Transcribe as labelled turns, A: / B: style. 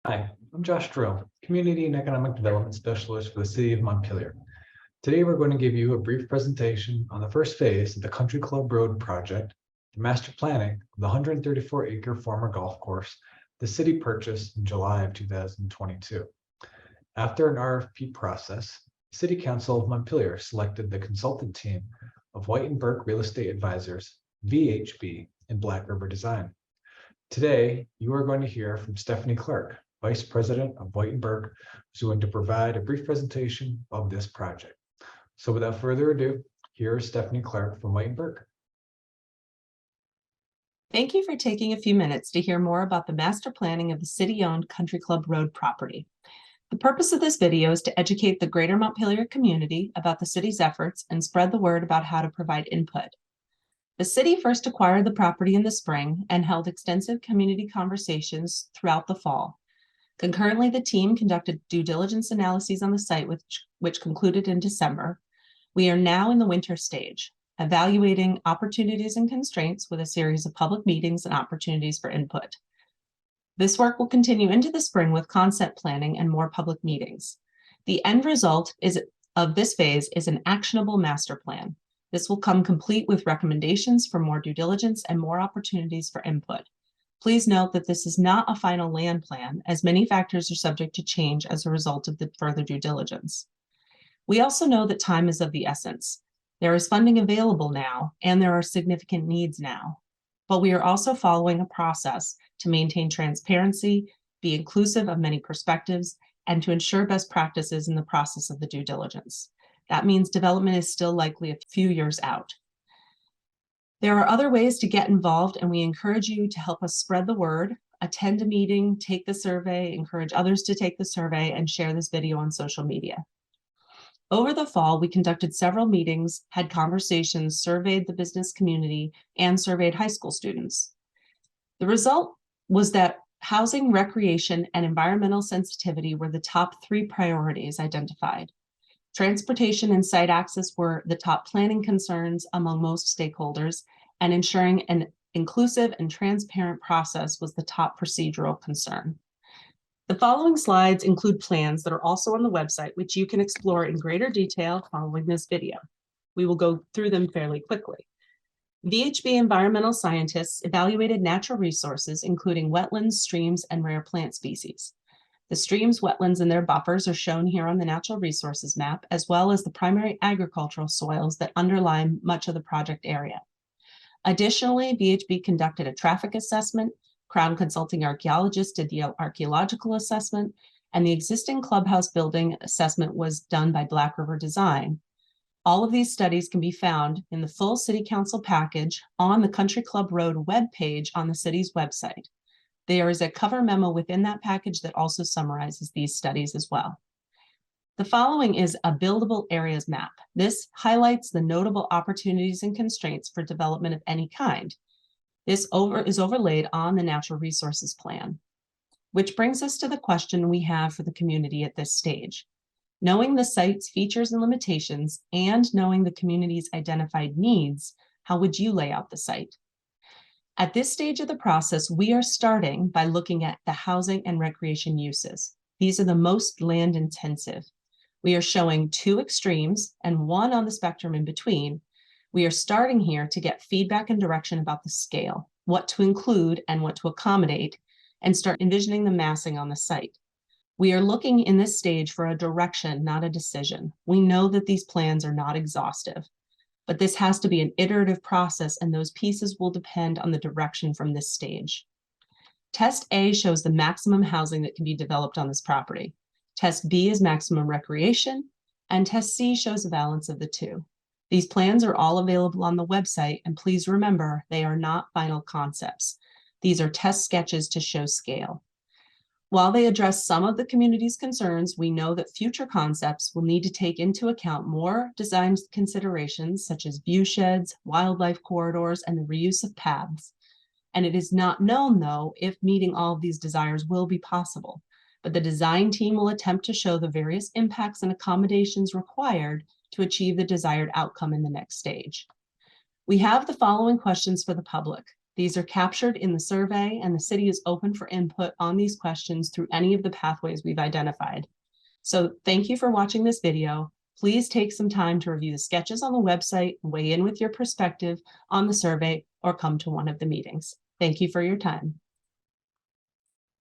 A: Hi, I'm Josh Jerome, Community and Economic Development Specialist for the City of Montpelier. Today, we're going to give you a brief presentation on the first phase of the Country Club Road project, the master planning of the 134-acre former golf course the city purchased in July of 2022. After an RFP process, the City Council of Montpelier selected the consultant team of White & Burke Real Estate Advisors, VHB, and Black River Design. Today, you are going to hear from Stephanie Clarke, Vice President of White & Burke, who's going to provide a brief presentation of this project. So without further ado, here is Stephanie Clarke from White & Burke.
B: Thank you for taking a few minutes to hear more about the master planning of the city-owned Country Club Road property. The purpose of this video is to educate the greater Montpelier community about the city's efforts and spread the word about how to provide input. The city first acquired the property in the spring and held extensive community conversations throughout the fall. Concurrently, the team conducted due diligence analyses on the site, which concluded in December. We are now in the winter stage, evaluating opportunities and constraints with a series of public meetings and opportunities for input. This work will continue into the spring with concept planning and more public meetings. The end result of this phase is an actionable master plan. This will come complete with recommendations for more due diligence and more opportunities for input. Please note that this is not a final land plan, as many factors are subject to change as a result of the further due diligence. We also know that time is of the essence. There is funding available now, and there are significant needs now. But we are also following a process to maintain transparency, be inclusive of many perspectives, and to ensure best practices in the process of the due diligence. That means development is still likely a few years out. There are other ways to get involved, and we encourage you to help us spread the word, attend a meeting, take the survey, encourage others to take the survey, and share this video on social media. Over the fall, we conducted several meetings, had conversations, surveyed the business community, and surveyed high school students. The result was that housing, recreation, and environmental sensitivity were the top 3 priorities identified. Transportation and site access were the top planning concerns among most stakeholders, and ensuring an inclusive and transparent process was the top procedural concern. The following slides include plans that are also on the website, which you can explore in greater detail following this video. We will go through them fairly quickly. VHB environmental scientists evaluated natural resources, including wetlands, streams, and rare plant species. The streams, wetlands, and their buffers are shown here on the natural resources map, as well as the primary agricultural soils that underlie much of the project area. Additionally, VHB conducted a traffic assessment, Crown Consulting Archaeologists did the archaeological assessment, and the existing clubhouse building assessment was done by Black River Design. All of these studies can be found in the full City Council package on the Country Club Road webpage on the city's website. There is a cover memo within that package that also summarizes these studies as well. The following is a buildable areas map. This highlights the notable opportunities and constraints for development of any kind. This is overlaid on the natural resources plan, which brings us to the question we have for the community at this stage. Knowing the site's features and limitations and knowing the community's identified needs, how would you lay out the site? At this stage of the process, we are starting by looking at the housing and recreation uses. These are the most land intensive. We are showing 2 extremes and 1 on the spectrum in between. We are starting here to get feedback and direction about the scale, what to include and what to accommodate, and start envisioning the massing on the site. We are looking in this stage for a direction, not a decision. We know that these plans are not exhaustive, but this has to be an iterative process, and those pieces will depend on the direction from this stage. Test A shows the maximum housing that can be developed on this property. Test B is maximum recreation, and Test C shows a balance of the 2. These plans are all available on the website, and please remember, they are not final concepts. These are test sketches to show scale. While they address some of the community's concerns, we know that future concepts will need to take into account more design considerations such as view sheds, wildlife corridors, and the reuse of paths. And it is not known, though, if meeting all of these desires will be possible. But the design team will attempt to show the various impacts and accommodations required to achieve the desired outcome in the next stage. We have the following questions for the public. These are captured in the survey, and the city is open for input on these questions through any of the pathways we've identified. So thank you for watching this video. Please take some time to review the sketches on the website, weigh in with your perspective on the survey, or come to one of the meetings. Thank you for your time.